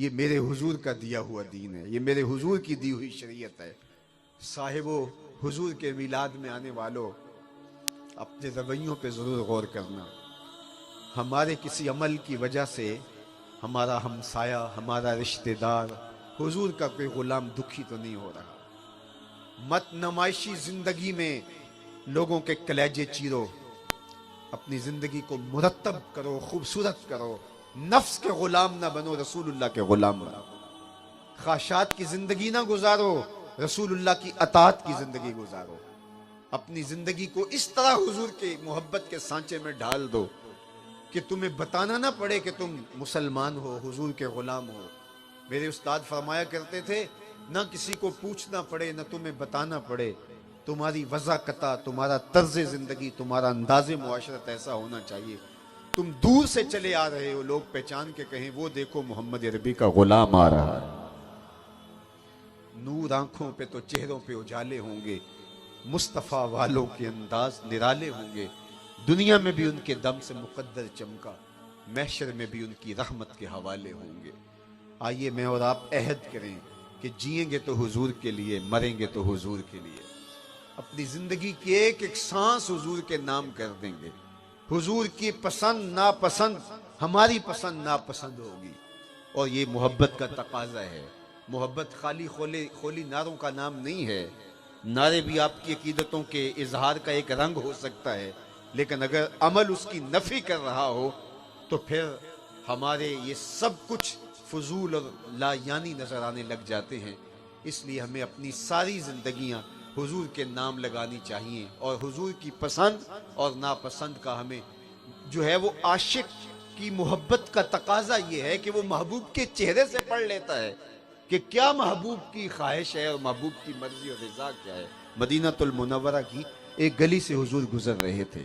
ये मेरे हुजूर का दिया हुआ दीन है, ये मेरे हुजूर की दी हुई शरीयत है। साहिबो हुजूर के मिलाद में आने वालों, अपने रवैयों पे ज़रूर गौर करना। हमारे किसी अमल की वजह से हमारा हमसाया, हमारा रिश्तेदार, हुजूर का कोई गुलाम दुखी तो नहीं हो रहा। मत नमाइशी जिंदगी में लोगों के कलेजे चीरो, अपनी जिंदगी को मुरत्तब करो, खूबसूरत करो। नफ्स के गुलाम ना बनो, रसूलुल्लाह के गुलाम बनो। ख्वाहिशात की जिंदगी ना गुजारो, रसूलुल्लाह की अतात की जिंदगी गुजारो। अपनी जिंदगी को इस तरह हुजूर के मोहब्बत के सांचे में ढाल दो कि तुम्हें बताना ना पड़े कि तुम मुसलमान हो, हुजूर के गुलाम हो। मेरे उस्ताद फरमाया करते थे, ना किसी को पूछना पड़े, ना तुम्हें बताना पड़े। तुम्हारी वज़ाकता, तुम्हारा तर्ज जिंदगी, तुम्हारा अंदाज़े मुआशरत ऐसा होना चाहिए, तुम दूर से चले आ रहे हो, लोग पहचान के कहें वो देखो मोहम्मद अरबी का गुलाम आ रहा है। नूर आंखों पे तो चेहरों पे उजाले होंगे, मुस्तफ़ा वालों के अंदाज निराले होंगे। दुनिया में भी उनके दम से मुकद्दर चमका, महशर में भी उनकी रहमत के हवाले होंगे। आइए मैं और आप अहद करें कि जिएंगे तो हुजूर के लिए, मरेंगे तो हुजूर के लिए। अपनी जिंदगी की एक एक सांस हुजूर के नाम कर देंगे। हुजूर की पसंद नापसंद हमारी पसंद नापसंद होगी, और ये मोहब्बत का तकाजा है। मोहब्बत खाली खोले खोली नारों का नाम नहीं है। नारे भी आपकी अकीदतों के इजहार का एक रंग हो सकता है, लेकिन अगर अमल उसकी नफी कर रहा हो तो फिर हमारे ये सब कुछ फजूल और लायानी नजर आने लग जाते हैं। इसलिए हमें अपनी सारी जिंदगियां हुजूर के नाम लगानी चाहिए, और हुजूर की पसंद और नापसंद का हमें जो है वो आशिक की मोहब्बत का तकाजा ये है कि वो महबूब के चेहरे से पढ़ लेता है कि क्या महबूब की ख्वाहिश है और महबूब की मर्जी और रिजा क्या है। मदीनातुल मुनव्वरा की एक गली से हुजूर गुजर रहे थे,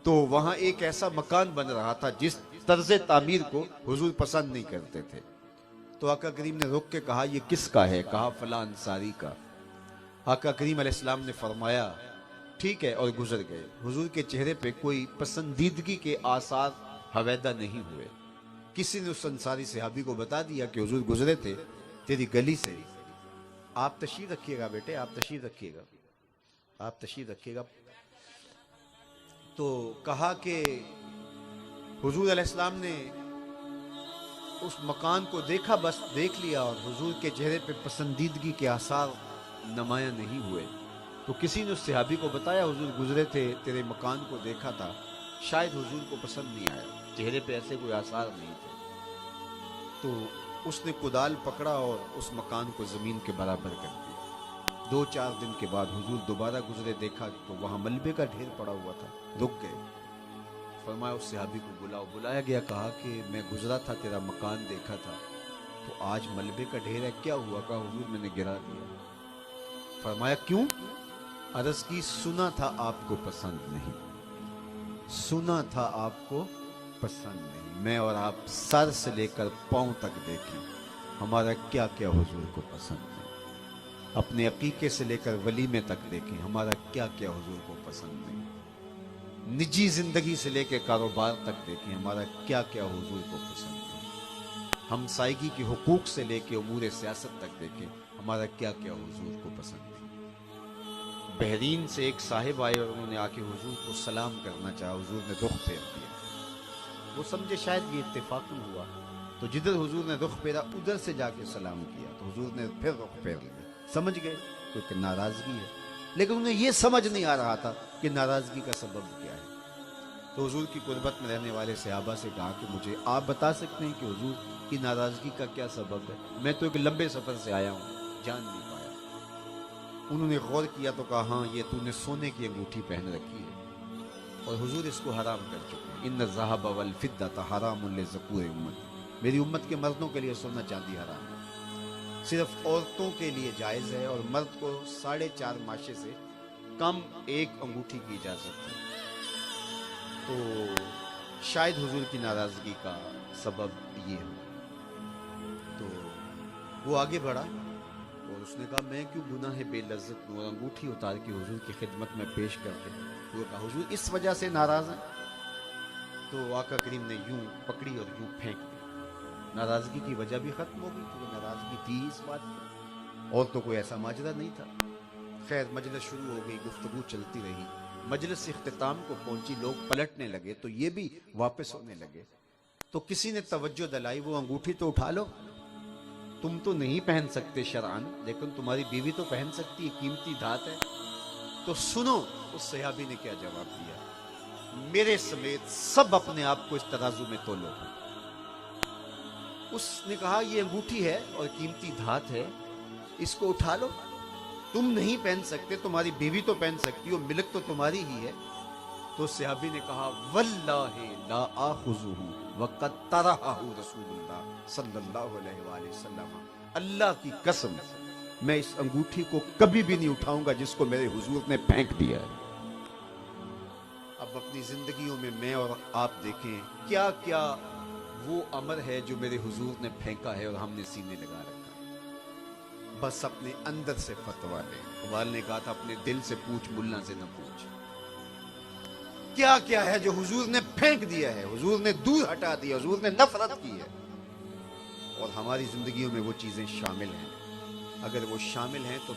तो वहां एक ऐसा मकान बन रहा था जिस तर्ज तामीर को हुजूर पसंद नहीं करते थे। तो आका करीम ने रुक के कहा, ये किसका है? कहा फला अंसारी का। आका करीम अलैहिस्सलाम ने फरमाया ठीक है, और गुजर गए। हुजूर के चेहरे पे कोई पसंदीदगी के आसार हवैदा नहीं हुए। किसी ने उस अंसारी सहाबी को बता दिया कि हुजूर गुजरे थे तेरी गली से, आप तशरीफ रखिएगा बेटे, आप तशरीफ रखिएगा, आप तशरीफ रखिएगा। तो कहा कि हुजूर अलैहिस्सलाम ने उस मकान को देखा, बस देख लिया, और हुजूर के चेहरे पे पसंदीदगी के आसार नुमाया नहीं हुए। तो किसी ने उस सहाबी को बताया, हुजूर गुजरे थे, तेरे मकान को देखा था, शायद हुजूर को पसंद नहीं आया, चेहरे पे ऐसे कोई आसार नहीं थे। तो उसने कुदाल पकड़ा और उस मकान को जमीन के बराबर कर दिया। 2-4 दिन के बाद हुजूर दोबारा गुजरे, देखा तो वहां मलबे का ढेर पड़ा हुआ था। रुक गए, फरमाया उस सहाबी को बुलाओ। बुलाया गया, कहा कि मैं गुजरा था, तेरा मकान देखा था, तो आज मलबे का ढेर है, क्या हुआ? कहा हुजूर मैंने गिरा दिया। फरमाया क्यों? अर्ज की, सुना था आपको पसंद नहीं, सुना था आपको पसंद नहीं। मैं और आप सर से लेकर पांव तक देखें, हमारा क्या क्या हुजूर को पसंद नहीं। अपने अकीके से लेकर वलीमे तक देखें, हमारा क्या क्या हुजूर को पसंद नहीं। निजी जिंदगी से लेकर कारोबार तक देखें, हमारा क्या क्या हुजूर को पसंद नहीं। हमसायगी के हुकूक से लेकर उमूर सियासत तक देखें, हमारा क्या क्या हुजूर को पसंद नहीं। बहरीन से एक साहिब आए और उन्होंने आके हुजूर को सलाम करना चाहा, हुजूर ने रुख फेर दिया। वो समझे शायद ये इत्तेफाकन हुआ, तो जिधर हुजूर ने रुख फेरा उधर से जाके सलाम किया, तो हुजूर ने फिर रुख फेर लिया। समझ गए कोई नाराजगी है, लेकिन उन्हें यह समझ नहीं आ रहा था कि नाराजगी का सबब क्या है। तो हुजूर की कुर्बत में रहने वाले सहाबा से कहा कि मुझे आप बता सकते हैं कि हुजूर की नाराजगी का क्या सबब है? मैं तो एक लंबे सफर से आया हूँ, जान नहीं पाया। उन्होंने गौर किया तो कहा, हाँ ये तूने सोने की अंगूठी पहन रखी है और हुजूर इसको हराम कर चुके हैं। इन्न ज़हब वल फिद्दत हरामुन लिज़कूर उम्मती, मेरी उम्मत के मर्दों के लिए सोना चांदी हराम है, सिर्फ औरतों के लिए जायज़ है, और मर्द को 4.5 माशे से कम एक अंगूठी की इजाज़त है। तो शायद हुजूर की नाराज़गी का सबब ये हो। तो वो आगे बढ़ा और उसने कहा, मैं क्यों गुनाह बेलज्जत और अंगूठी उतार के हुजूर की खिदमत में पेश करके। वो कहा, हुजूर इस वजह से नाराज़ हैं? तो आका करीम ने यूं पकड़ी और यूं फेंक दी। नाराजगी की वजह भी खत्म हो गई, क्योंकि नाराजगी थी इस बात की, और तो कोई ऐसा माजरा नहीं था। खैर मजलिस शुरू हो गई, गुफ्तगू चलती रही, मजलिस इख्तिताम को पहुंची, लोग पलटने लगे तो ये भी वापस होने लगे। तो किसी ने तवज्जो दिलाई, वो अंगूठी तो उठा लो, तुम तो नहीं पहन सकते शरअन, लेकिन तुम्हारी बीवी तो पहन सकती है, कीमती धात है। तो सुनो उस सहाबी ने क्या जवाब दिया, मेरे समेत सब अपने आप को इस तराजू में तोलो। उसने कहा ये अंगूठी है और कीमती धात है, इसको उठा लो, तुम नहीं पहन सकते, तुम्हारी बीवी तो पहन सकती हो, मिल्क तो तुम्हारी ही है। तो सहाबी ने कहा वल्लाहि ला आखुजुहु वक़द तरहहु रसूलुल्लाह सल्लल्लाहु अलैहि वसल्लम, अल्लाह की कसम मैं इस अंगूठी को कभी भी नहीं उठाऊंगा जिसको मेरे हुजूर ने फेंक दिया है। अब अपनी जिंदगियों में मैं और आप देखें क्या क्या वो अमर है जो मेरे हुजूर ने फेंका है और हमने सीने लगा रखा है। बस अपने अंदर से फतवा ले। इकबाल ने कहा था अपने दिल से पूछ, मुल्ला से न पूछ। क्या क्या है जो हुजूर ने फेंक दिया है, हुजूर ने दूर हटा दिया, हुजूर ने नफरत की है, और हमारी जिंदगियों में वो चीजें शामिल हैं। अगर वो शामिल हैं तो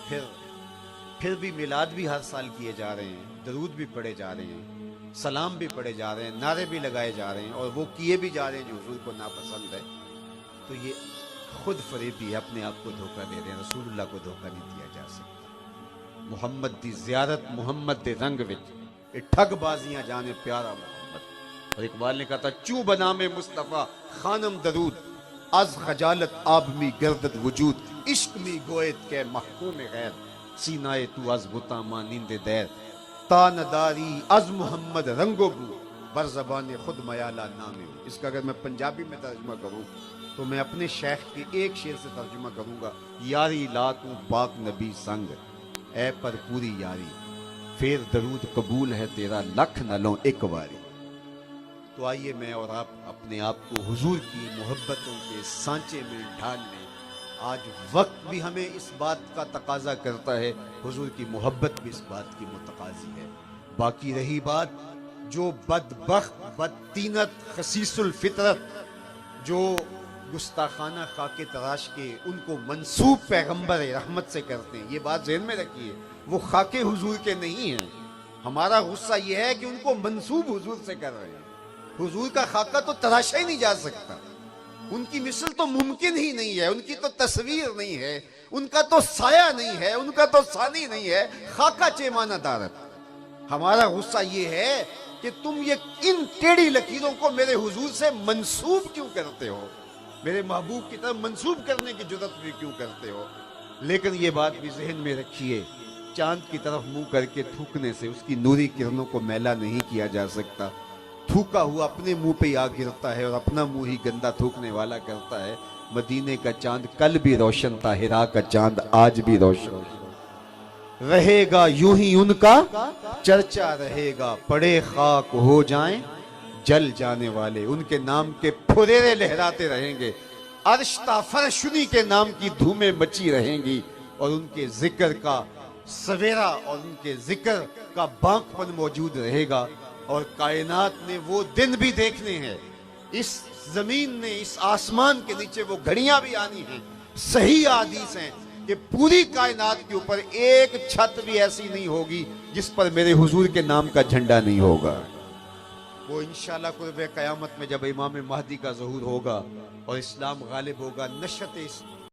फिर भी मिलाद भी हर साल किए जा रहे हैं, दरूद भी पढ़े जा रहे हैं, सलाम भी पढ़े जा रहे हैं, नारे भी लगाए जा रहे हैं, और वो किए भी जा रहे हैं जो हुजूर को नापसंद है। तो ये खुद फरेबी है, अपने आप को धोखा दे रहे हैं। रसूलुल्लाह को धोखा नहीं दिया जा सकता। मुहम्मद दी ज़ियारत, मुहम्मद दे रंग विच ठगबाजियां जाने प्यारा मोहम्मद। और इकबाल ने कहा था चू बना में मुस्तफ़ा खानम दरूद अज खजालत आबमी गर्दत वजूद, इश्क मी गोयत के महकूम गैर सीनाए तू अज बुता मानिंदे दैर, तानदारी अज मोहम्मद रंगोबू बर ज़बान खुद मयाला नामे। इसका अगर मैं पंजाबी में तर्जुमा करूँ तो मैं अपने शेख के एक शेर से तर्जुमा करूँगा, यारी ला तू पाक नबी संग ए पर पूरी यारी, फिर दरूद कबूल है तेरा लख न लो एक बारी। तो आइए मैं और आप अपने आप को हुजूर की मोहब्बतों के सांचे में ढाल लें। आज वक्त भी हमें इस बात का तकाजा करता है, हुजूर की मोहब्बत भी इस बात की मुतकाजी है। बाकी रही बात जो बदबख्त बदतीनत खसीसुल फितरत, जो गुस्ताखाना खाके तराश के उनको मंसूब पैगंबर रहमत से करते हैं, ये बात ज़हन में रखिए, वो खाके हुजूर के नहीं हैं। हमारा गुस्सा ये है कि उनको मंसूब हुजूर से कर रहे हैं। हुजूर का खाका तो तराशा ही नहीं जा सकता, उनकी मिसल तो मुमकिन ही नहीं है, उनकी तो तस्वीर नहीं है, उनका तो साया नहीं है, उनका तो सानी नहीं है, खाका चेमाना दारत। हमारा गुस्सा ये है कि तुम ये इन टेढ़ी लकीरों को मेरे हुजूर से मंसूब क्यों करते हो, मेरे महबूब की तरफ मंसूब करने की जुर्रत भी क्यों करते हो। लेकिन ये बात भी जहन में रखिए, चांद की तरफ मुंह करके थूकने से उसकी नूरी किरणों को मैला नहीं किया जा सकता। थूका हुआ अपने मुंह पे आ गिरता है और अपना मुंह ही गंदा थूकने वाला करता है। मदीने का चांद कल भी रोशन था, हिरा का चांद आज भी रोशन रहेगा, यूं ही उनका चर्चा रहेगा। पड़े खाक हो जाएं जल जाने वाले, उनके नाम के फुरेरे लहराते रहेंगे। अर्शता फरशुनी के नाम की धूमें मची रहेंगी, और उनके जिक्र का सवेरा और उनके जिक्र का बांकपन मौजूद रहेगा। और कायनात ने वो दिन भी देखने हैं, इस जमीन ने, इस आसमान के नीचे वो घड़ियां भी आनी हैं। सही हदीस हैं कि पूरी कायनात के ऊपर एक छत भी ऐसी नहीं होगी जिस पर मेरे हुजूर के नाम का झंडा नहीं होगा। वो इंशाल्लाह कुर्बे क़यामत में जब इमाम महदी का ज़हूर होगा और इस्लाम गालिब होगा, नशत